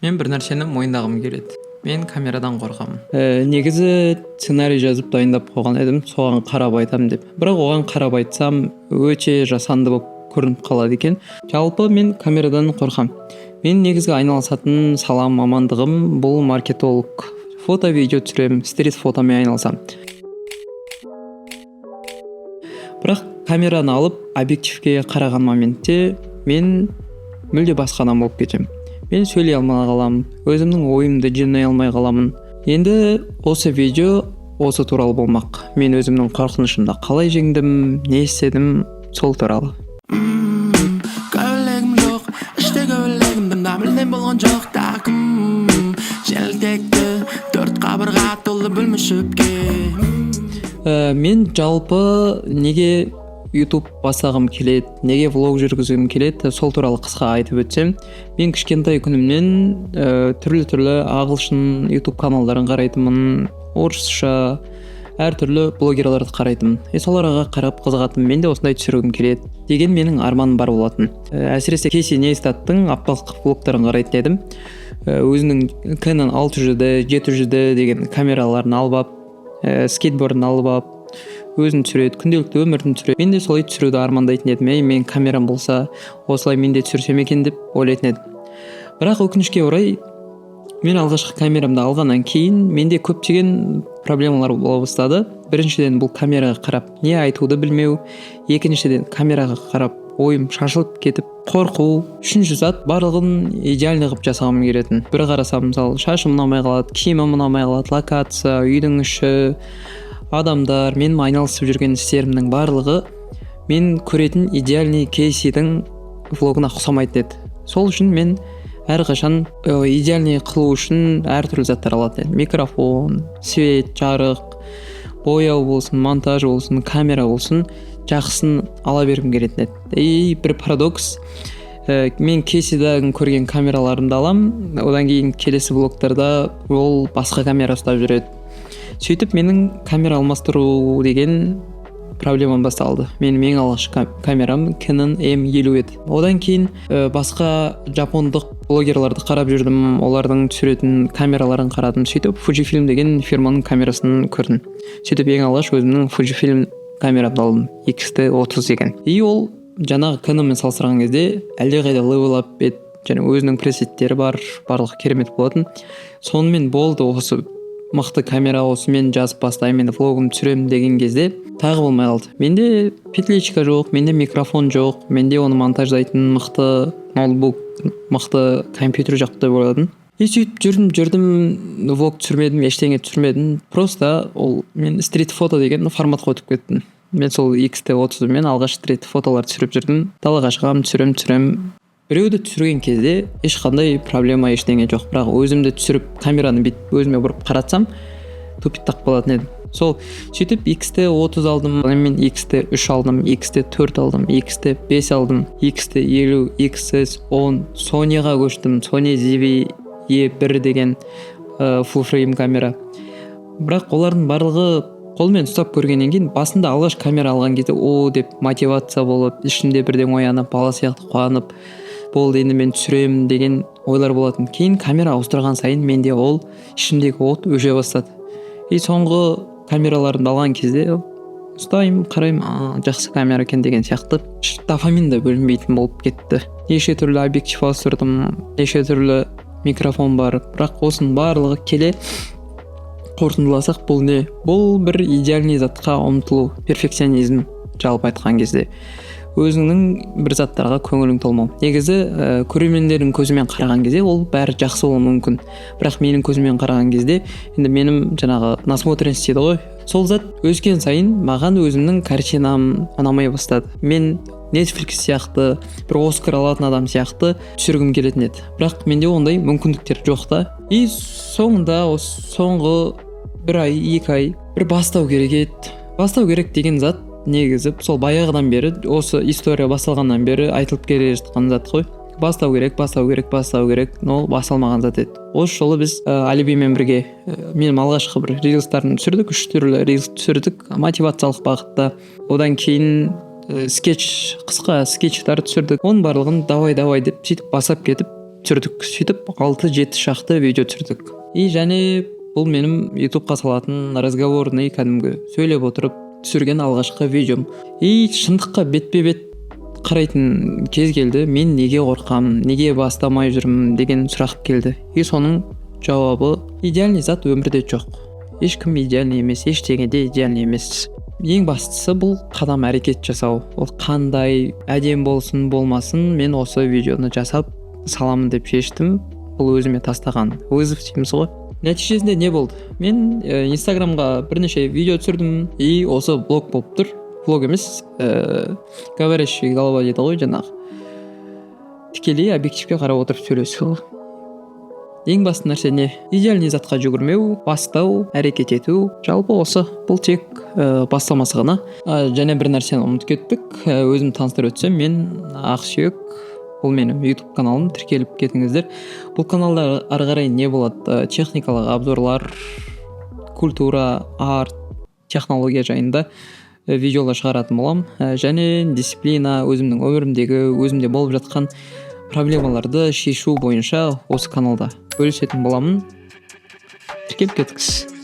Мен бір нәрсені мойындағым келеді. Мен камерадан қорқамын. Негізі сценарий жазып дайындап қойған едім, соған қарап айтамын деп. Бірақ оған қарап айтсам өте жасанды болып көрініп қалады екен. Жалпы мен камерадан қорқамын. Мен негізгі айналысатын салам мамандығым бұл маркетолог. Фото, видео түсіремін, стрит фотомен айналысамын. Бірақ камераны алып объективке қараған моментте мен мүлде басқа адам болып кетемін. Мен сөйлей алмай қаламын, өзімнің ойымды жинай алмай қаламын. Енді осы видео осы туралы болмақ. Мен өзімнің қорқынышымды қалай жеңдім, не істедім, сол туралы. Көйлегім жоқ, іште көйлегімді мүлдем болған жоқ тақым. Желтекті төрт қабырға толы бөлме шөпке. Мен жалпы неге YouTube бастағым келеді, неге влог жүргізгім келеді, сол туралы қысқа айтып өтсем. Мен кішкентай күнімнен түрлі ағылшын YouTube каналдарын қарайтынмын, орысша, әртүрлі блогерларды қарайтынмын. Соларға қарап қызығатынмын, мен де осындай түсіргім келеді деген менің арманым бар болатын. Әсіресе Кейси Нейстаттың аппақ влогтарын қарайтын едім. Өзінің Canon 600D, 700D деген камераларын алып, скейтбордын алып, өзін түсіреді, күнделікті өмірін түсіреді. Мен де солай түсіруді армандайтын едім. Мен камерам болса, осылай мен де түсірсем екен деп ойлайтын едім. Бірақ өкінішке орай, мен алғашқы камерамды алғаннан кейін менде көптеген проблемалар бола бастады. Біріншіден бұл камераға қарап не айтуды білмеу, екіншіден камераға қарап ойым шашылып кетіп қорқу, үшінші зат барлығын идеальный қылып жасағым келетін. Bir қарасам, мысалы, шашым ұнамай қалады, киімім ұнамай қалады, локация, үйдің іші, адамдар, менің айналысып жүрген істерімнің барлығы мен көретін идеальный Кейсидің влогына ұқсамайтын еді. Сол үшін мен әрқашан идеальный қылу үшін әртүрлі заттар алатын едім. Микрофон, свет, жарық, бояу болсын, монтаж болсын, камера болсын, жақсысын ала бергім келетін еді. Бір парадокс, мен Кейсидің көрген камераларымды алам, одан кейін келесі влогтарда ол басқа камера ұстап жүреді. Сөйтіп менің камера алмастыру деген проблемам басталды. Менің ең алғашқы камерам Canon M50 еді. Одан кейін басқа жапондық блогерларды қарап жүрдім, олардың түсіретін камераларын қарадым. Сөйтіп Fujifilm деген фирманың камерасын көрдім. Сөйтіп ең алғаш өзімнің Fujifilm камерамды алдым, X-T30 деген. Ол жаңағы Canonмен салыстырған кезде әлдеқайда level up еді, және өзінің пресеттері бар, барлығы керемет болатын. Сонымен болды, осы мықты камера осымен жазып бастаймын, влогым түсіремін деген кезде тағы болмай қалды. Менде петличка жоқ, менде микрофон жоқ, менде оны монтаждайтын мықты ноутбук, мықты компьютер жоқ деп ойладым. Сөйтіп жүрдім, влог түсірмедім, ештеңе түсірмедім. Просто мен стрит фото деген форматқа өтіп кеттім. Мен сол X-T30 мен алғаш стрит фотолар түсіріп жүрдім. Далаға шығамын, түсірем. Біреуді түсірген кезде ешқандай проблема ештеңе жоқ. Бірақ өзімді түсіріп, камераны бүйтіп өзіме бұрып қаратсам, тупик тақ болатын едім. Сол сөйтіп X-T30 алдым, мен X-T3 алдым, X-T4 алдым, X-T5 алдым, X-T50, XS10, Sony'ға көштім. Sony ZV-E1 деген full frame камера. Бірақ олардың барлығы қолмен ұстап көргеннен кейін басында алғаш камера алған кезде деп мотивация болып, ішімде бірден оянып, бала сияқты қуанып, болды енді мен түсіремін деген ойлар болатын. Кейін камера ауыстырған сайын менде ішімдегі от өше бастады. Соңғы камераларымды алған кезде ұстаймын, қараймын, жақсы камера екен деген сияқты дофамин да бөлінбейтін болып кетті. Неше түрлі объектив ауыстырдым, неше түрлі микрофон бар. Бірақ осының барлығы келе қорытындыласақ, бұл не? Бұл бір идеальный затқа ұмтылу, перфекционизм жалпы айтқан кезде. Өзіңнің бір заттарға көңілің толмау. Негізі көрермендердің көзімен қараған кезде ол бәрі жақсы болуы мүмкін. Бірақ менің көзімен қараған кезде, енді менің жаңағы насмотренность дейді ғой. Сол зат өскен сайын маған өзімнің картинам ұнамай бастады. Мен Netflix сияқты, бір Оскар алатын адам сияқты түсіргім келетін еді. Бірақ менде ондай мүмкіндіктер жоқ та. Соңында соңғы бір ай, 2 ай бір бастау керек еді. Бастау керек деген зат негізі сол баяғыдан бері, осы история басталғаннан бері айтылып келе жатқан зат қой. Бастау керек, но басалмаған зат еді. Осы жолы біз Алибимен бірге менің алғашқы бір рилстарын түсірдік, 3 түрлі рилс түсірдік, мотивациялық бағытта. Одан кейін қысқа скетчтар түсірдік. Оның барлығын давай деп сөйтіп басап кетіп түсірдік. Сөйтіп 6-7 шақты видео түсірдік. И және бұл менің ютубқа салатын разговорный, кәдімгі сөйлеп отырып түсірген алғашқы видеом. И шындыққа бетпе бет қарайтын кез келді. Мен неге қорқамын, неге бастамай жүрмін деген сұрақ келді. И соның жауабы: идеальный зат өмірде жоқ. Ешкім идеальный емес, ештеңе де идеальный емес. Ең бастысы бұл қадам әрекет жасау. Ол қандай әдем болсын болмасын, мен осы видеоны жасап саламын деп шештім. Бұл өзіме тастаған вызов дейміз ғой. Нәтижесінде не болды? Мен инстаграмға бірнеше видео түсірдім. И осы блог болып тұр. Блог емес, говорящий голова дейді ғой, жаңағы. Тікелей объективке қарап отырып сөйлесу. Ең басты нәрсе не? Идеальный затқа жүгірмеу, бастау, әрекет ету. Жалпы осы, бұл тек бастамасы ғана. Және бір нәрсені ұмытып кеттік. Өзім таныстырып өтсем, мен Ақсүйек. Бұл менің YouTube каналым, тіркеліп кетіңіздер. Бұл каналда ары қарай не болады? Техникалық обзорлар, культура, арт, технология жайында видеолар шығаратын болам. Және дисциплина, өзімнің өмірімдегі, өзімде болып жатқан проблемаларды шешу бойынша осы каналда бөлісетін боламын. Тіркеліп кетіңіз.